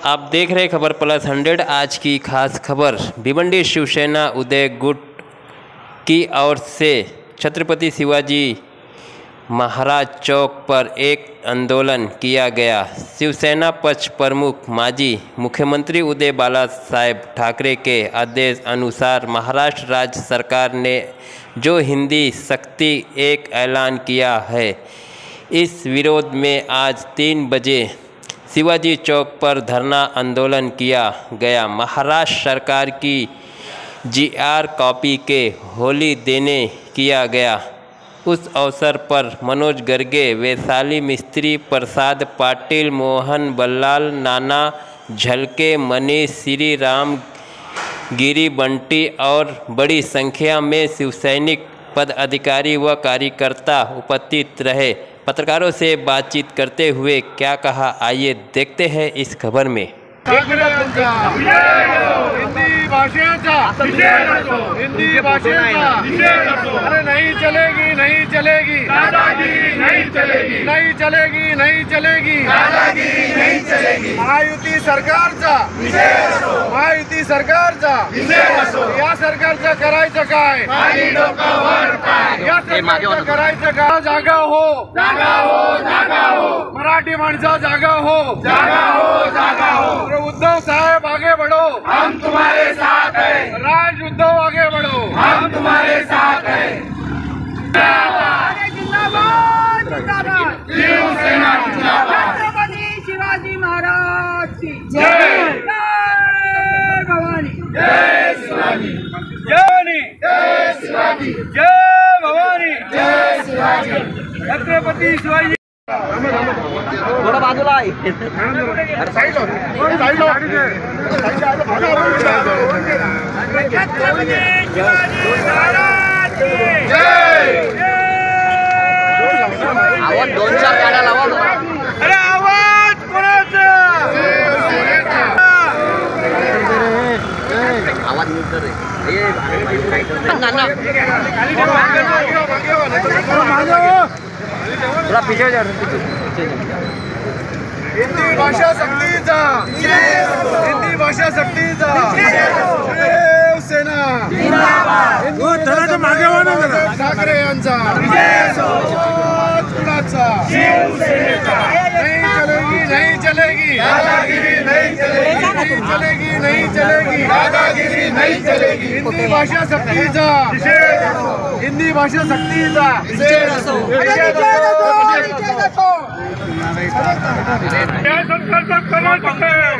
आप देख रहे खबर प्लस 100। आज की खास खबर भिवंडी शिवसेना उदय गुट की ओर से छत्रपति शिवाजी महाराज चौक पर एक आंदोलन किया गया। शिवसेना पक्ष प्रमुख माजी मुख्यमंत्री उदय बालासाहेब ठाकरे के आदेश अनुसार महाराष्ट्र राज्य सरकार ने जो हिंदी सक्ती एक ऐलान किया है, इस विरोध में आज 3 बजे शिवाजी चौक पर धरना आंदोलन किया गया। महाराष्ट्र सरकार की GR कॉपी के होली देने किया गया। उस अवसर पर मनोज गर्गे, वैशाली मिस्त्री, प्रसाद पाटिल, मोहन बल्लाल, नाना झलके, मनीष, श्री राम, गिरी बंटी और बड़ी संख्या में शिवसैनिक पदाधिकारी व कार्यकर्ता उपस्थित रहे। पत्रकारों से बातचीत करते हुए क्या कहा, आइए देखते हैं इस खबर में। हिंदी भाषेचा अरे नहीं चलेगी, नहीं चलेगी दादागिरी, नहीं चलेगी, नहीं चलेगी, नहीं चलेगी दादागिरी, नहीं चलेगी। महायुती सरकारचा महायुती सरकारचा या सरकारचं करायचं काय? या सरकारचं करायचं काय? जागा हो, जागा हो, जागा हो, मराठी माणसा जागा हो, जागा हो, जागा हो। उद्धव साहब आगे बढ़ो, हम तुम्हारे साथ हैं। राज उद्धव आगे बढ़ो, हम तुम्हारे साथ हैं। जिंदाबाद जिंदाबाद, शिवसेना जिंदाबाद। छत्रपति शिवाजी महाराज की जय, जय भवानी, जय शिवाजी, जय शिवाजी, जय भवानी, जय शिवाजी। छत्रपति शिवाजी थोड़ा बाजूला आहे। आवाज 2-4 गाड्या लावा। अरे आवाज कोणाचा? आवाज नीट कर रे। थोड़ा पीछे जा। हिंदी भाषा सक्तीचा, हिंदी भाषा सक्तीचा शिवसेना जिंदाबाद। मागे वाला ठाकरे यांचा कुणाचा? शिवसेनेचा। नहीं चलेगी, नहीं चलेगी दादागिरी, नहीं चलेगी, नहीं चलेगी, नहीं चलेगी दादागिरी, नहीं चलेगी। हिंदी भाषा सक्तीचा, हिंदी भाषा सक्तीचा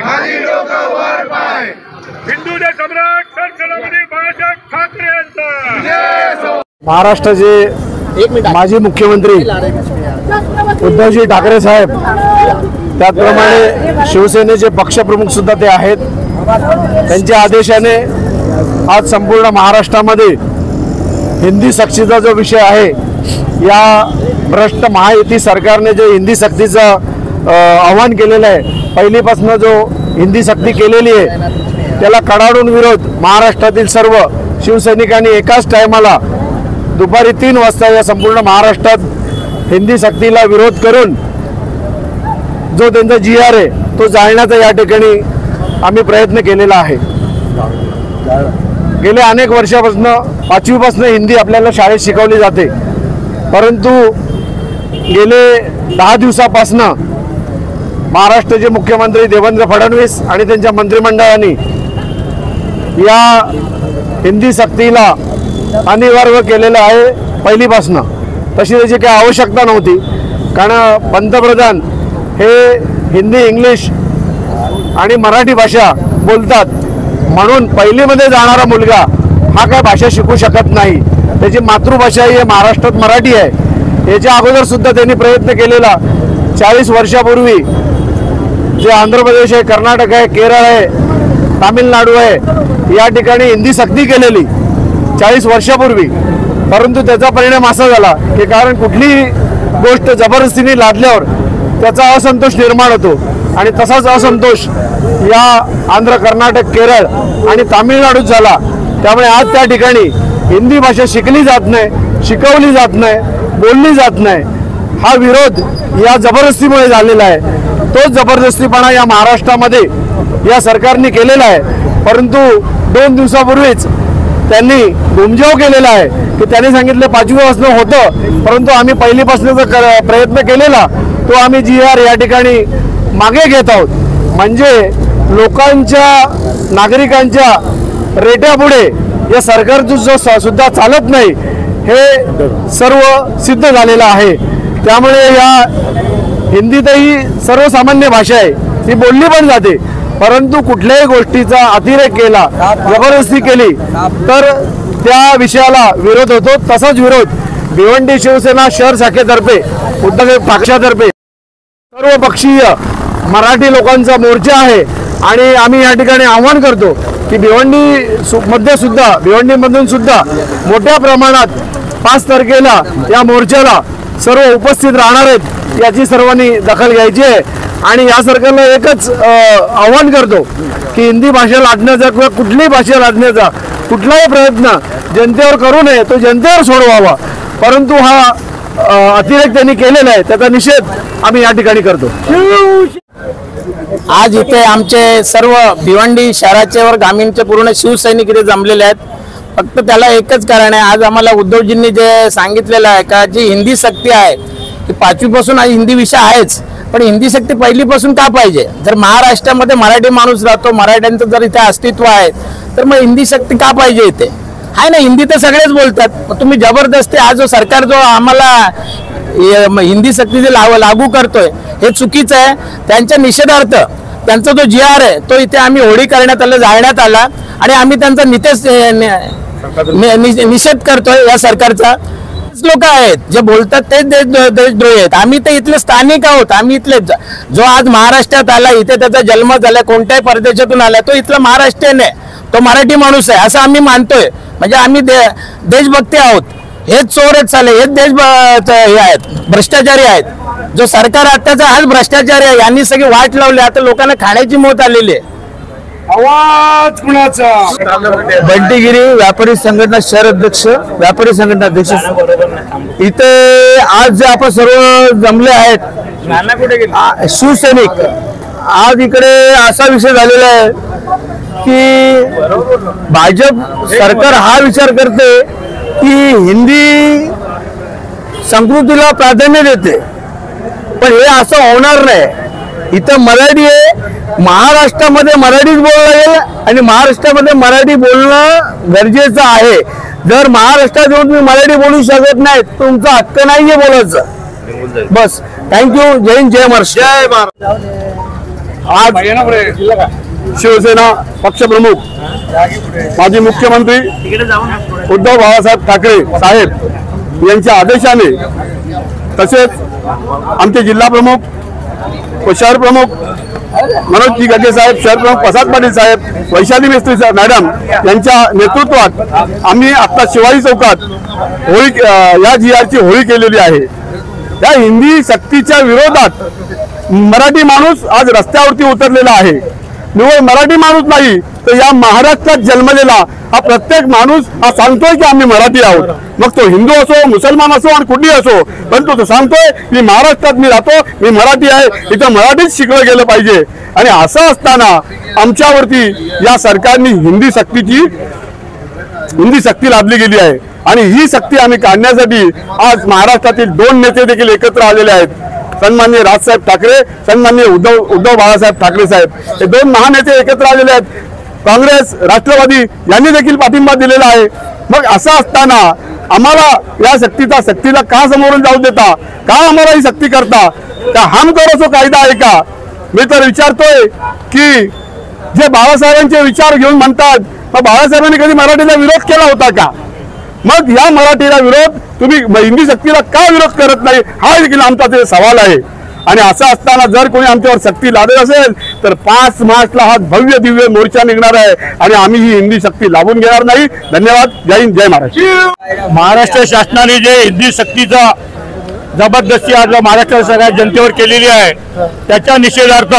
खाली डोकावर पाय। हिंदूचे सम्राट छत्रपती बाळासाहेब ठाकरे यांचा। महाराष्ट्राचे माजी मुख्यमंत्री उद्धवजी ठाकरे साहेब, त्याचप्रमाणे शिवसेनेचे पक्षप्रमुख सुद्धा ते आहेत। त्यांच्या आदेशाने आज संपूर्ण महाराष्ट्रामध्ये हिंदी सक्तीचा जो विषय आहे, या भ्रष्ट महायुती सरकारने जो हिंदी सक्तीचं आव्हान केलेलं आहे, पहिलीपासून जो हिंदी सक्ती केलेली आहे, त्याला कडाडून विरोध महाराष्ट्रातील सर्व शिवसैनिकांनी एकाच टायमाला दुपारी 3 वाजता या संपूर्ण महाराष्ट्रात हिंदी सक्तीला विरोध करून जो त्यांचा GR आहे तो जाळण्याचा या ठिकाणी आम्ही प्रयत्न केलेला आहे। गेल्या अनेक वर्षापासून 5वी पासून हिंदी आपल्याला शाळेत शिकवली जाते, परंतु गेले 10 दिवसापासून महाराष्ट्राचे मुख्यमंत्री देवेंद्र फडणवीस आणि त्यांच्या मंत्रिमंडळाने या हिंदी सक्तीला अनिवार्य केलेलं आहे। पहिलीपासून तशी त्याची काही आवश्यकता नव्हती, कारण पंतप्रधान हे हिंदी, इंग्लिश आणि मराठी भाषा बोलतात, म्हणून पहिलीमध्ये जाणारा मुलगा हा काय भाषा शिकू शकत नाही। त्याची मातृभाषा ही महाराष्ट्रात मराठी आहे। याच्या अगोदर सुद्धा त्यांनी प्रयत्न केलेला। 40 वर्षापूर्वी जे आंध्र प्रदेश आहे, कर्नाटक आहे, केरळ आहे, तामिळनाडू आहे, या ठिकाणी हिंदी सक्ती केलेली 40 वर्षापूर्वी, परंतु त्याचा परिणाम असा झाला की कारण कुठलीही गोष्ट जबरदस्तीने लादल्यावर त्याचा असंतोष निर्माण होतो, आणि तसाच असंतोष या आंध्र, कर्नाटक, केरळ आणि तामिळनाडूत झाला। त्यामुळे आज त्या ठिकाणी हिंदी भाषा शिकली जात नाही, शिकवली जात नाही, बोलली जात नाही। हा विरोध या जबरदस्तीमुळे झालेला आहे। तो जबरदस्तीपणा या महाराष्ट्रामध्ये या सरकारने केलेला आहे, परंतु 2 दिवसापूर्वीच त्यांनी घुमजाव केलेला आहे की त्यांनी सांगितलं 5वीपासून होतं, परंतु आम्ही पहिलीपासूनचा प्रयत्न केलेला तो आम्ही GR या ठिकाणी मागे घेत आहोत. म्हणजे लोकांच्या नागरिकांच्या रेट्यापुढे या सरकारचं सुद्धा चालत नाही हे सर्व सिद्ध झालेलं आहे. त्यामुळे या हिंदीतही सर्वसामान्य भाषा आहे, ती बोलली पण जाते, परंतु कुठल्याही गोष्टीचा अतिरेक केला, जबरदस्ती केली तर त्या विषयाला विरोध होतो. तसाच विरोध भिवंडी शिवसेना शहर शाखेतर्फे उद्धव पक्षातर्फे सर्व पक्षीय मराठी लोकांचा मोर्चा आहे आणि आम्ही या ठिकाणी आवाहन करतो की भिवंडीमधून सुद्धा मोठ्या प्रमाणात 5 तारखेला या मोर्चाला सर्व उपस्थित राहणार आहेत, याची सर्वांनी दखल घ्यायची आहे. आणि या सरकारला एकच आवाहन करतो की हिंदी भाषा लादण्याचा किंवा कुठलीही भाषा लादण्याचा कुठलाही प्रयत्न जनतेवर करू नये, तो जनतेवर सोडवावा. परंतु हा अतिरेक त्यांनी केलेला आहे, त्याचा निषेध आम्ही या ठिकाणी करतो. आज इथे आमचे सर्व भिवंडी शहराचे व ग्रामीणचे पूर्ण शिवसैनिक इथे जमलेले आहेत. फक्त त्याला एकच कारण आहे, आज आम्हाला उद्धवजींनी जे सांगितलेलं आहे का जी हिंदी सक्ती आहे की 5वीपासून आज हिंदी विषय आहेच, पण हिंदी सक्ती पहिलीपासून का पाहिजे? जर महाराष्ट्रामध्ये मराठी माणूस राहतो, मराठ्यांचं जर इथे अस्तित्व आहे, तर मग हिंदी सक्ती का पाहिजे इथे? आहे ना, हिंदी तर सगळेच बोलतात. मग तुम्ही जबरदस्ती हा जो सरकार जो आम्हाला हिंदी सक्ती जे लागू करतोय हे चुकीचं आहे. त्यांच्या निषेधार्थ त्यांचा जो GR आहे तो इथे आम्ही होळी करण्यात आला, जाळण्यात आला आणि आम्ही त्यांचा निषेध करतोय या सरकारचा. लोक आहेत जे बोलतात तेच देशद्रोही आहेत. आम्ही तर इथले स्थानिक आहोत, आम्ही इथले. जो आज महाराष्ट्रात आला, इथे त्याचा जन्म झाला, कोणत्याही परदेशातून आला, तो इथला महाराष्ट्रीयन आहे, तो मराठी माणूस आहे असं आम्ही मानतोय. म्हणजे आम्ही देशभक्ती आहोत. हेच चोर आहेत चाले, हेच हे आहेत, भ्रष्टाचारी आहेत. जो सरकार आताचा हाच भ्रष्टाचारी आहे, यांनी सगळी वाट लावली. आता लोकांना खाण्याची मौत आलेली आहे. आवाज कुणाचा? बंटीगिरी व्यापारी संघटना शहर अध्यक्ष, व्यापारी संघटना अध्यक्ष. इथे आज जे आपण सर्व जमले आहेत शिवसैनिक, आज इकडे असा विषय झालेला आहे की भाजप सरकार हा विचार करते की हिंदी संस्कृतीला प्राधान्य देते, पण हे असं होणार नाही. इथं मराठी आहे, महाराष्ट्रामध्ये मराठीच बोललं लागेल आणि महाराष्ट्रामध्ये मराठी बोलणं गरजेचं आहे. जर महाराष्ट्रात येऊन तुम्ही मराठी बोलू शकत नाही, तुमचा हक्क नाहीये बोलायचं. बस, थँक्यू. जय हिंद, जय महाराष्ट्र. जय भारत. आज शिवसेना पक्षप्रमुख माजी मुख्यमंत्री उद्धव बाळासाहेब ठाकरे साहेब यांच्या आदेशाने, तसेच आमचे जिल्हा प्रमुख व शहर प्रमुख मनोज गागे साहेब, शहर प्रमुख प्रसाद पाटील साहेब, वैशाली मिस्त्री मॅडम यांच्या नेतृत्वात आम्ही आता शिवाजी चौकात होळी या GRची होळी केलेली आहे. या हिंदी सक्तीच्या विरोधात मराठी माणूस आज रस्त्यावरती उतरलेला आहे. निवळ मराठी माणूस नाही तर या महाराष्ट्रात जन्मलेला हा प्रत्येक माणूस हा सांगतोय की आम्ही मराठी आहोत. मग तो हिंदू असो, मुसलमान असो आणि कुठली असो, परंतु तो सांगतोय मी महाराष्ट्रात मी राहतो, मी मराठी आहे, इथं मराठीच शिकलं गेलं पाहिजे. आणि असं असताना आमच्यावरती या सरकारने हिंदी सक्ती लादली गेली आहे. आणि ही सक्ती आम्ही काढण्यासाठी आज महाराष्ट्रातील 2 नेते देखील एकत्र आलेले आहेत. सन्माननीय राजसाहेब ठाकरे, सन्माननीय उद्धव बाळासाहेब ठाकरे साहेब, हे 2 महानेते एकत्र आलेले आहेत. काँग्रेस, राष्ट्रवादी यांनी देखील पाठिंबा दिलेला आहे. मग असं असताना आम्हाला या सक्तीला का समोरून जाऊ देता, का आम्हाला ही सक्ती करता? का हम करो सो कायदा आहे का? मी तर विचारतोय की जे बाळासाहेबांचे विचार घेऊन म्हणतात, मग बाळासाहेबांनी कधी मराठीला विरोध केला होता का? मग या मराठीला विरोध तुम्ही हिंदी सक्तीला का विरोध करत नाही, हा देखील आमचा ते सवाल आहे. आणि असं असताना जर कोणी आमच्यावर सक्ती लादत असेल तर 5 मार्चला हा भव्य दिव्य मोर्चा निघणार आहे आणि आम्ही ही हिंदी सक्ती लावून घेणार नाही. धन्यवाद. जय हिंद, जय महाराष्ट्र. महाराष्ट्र शासनाने जे हिंदी सक्तीचा जबरदस्ती आज महाराष्ट्र सगळ्या जनतेवर केलेली आहे, त्याच्या निषेधार्थ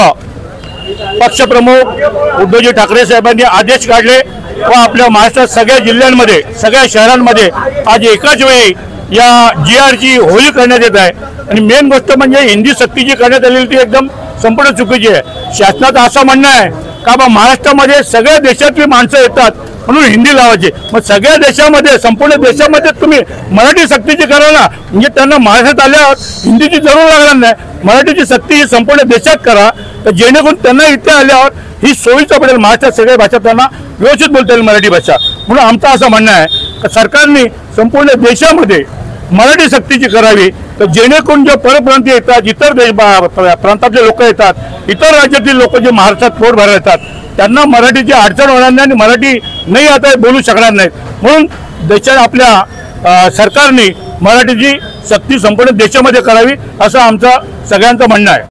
पक्षप्रमुख उद्धवजी ठाकरे साहेबांनी आदेश काढले व आपल्या महाराष्ट्रात सगळ्या जिल्ह्यांमध्ये, सगळ्या शहरांमध्ये आज एकाच वेळी या GRची होळी करण्यात येत आहे. आणि मेन गोष्ट म्हणजे हिंदी सक्ती जी करण्यात आलेली ती एकदम संपूर्ण चुकीची आहे. शासनाचं असं म्हणणं आहे का बा महाराष्ट्रामध्ये सगळ्या देशातली माणसं येतात म्हणून हिंदी लावायची, मग सगळ्या देशामध्ये संपूर्ण देशामध्ये तुम्ही मराठी सक्तीची करा ना, म्हणजे त्यांना महाराष्ट्रात आल्यावर हिंदीची जरूर लागणार नाही, मराठीची सक्ती ही संपूर्ण देशात करा, तर जेणेकरून त्यांना इथे आल्यावर ही सोयीचं पडेल, महाराष्ट्रात सगळ्या भाषा त्यांना व्यवस्थित बोलता येईल मराठी भाषा. म्हणून आमचं असं म्हणणं आहे की सरकारने संपूर्ण देशामध्ये मराठी सक्तीची करावी, तर जेणेकरून जे परप्रांतीय येतात, इतर प्रांतातले लोक येतात, इतर राज्यातील लोक जे महाराष्ट्रात पोट भरायला येतात त्यांना मराठीची अडचण होणार नाही आणि मराठी नाही आता बोलू शकणार नाहीत. म्हणून देशात आपल्या सरकारने मराठीची सक्ती संपूर्ण देशामध्ये करावी असं आमचं सगळ्यांचं म्हणणं आहे.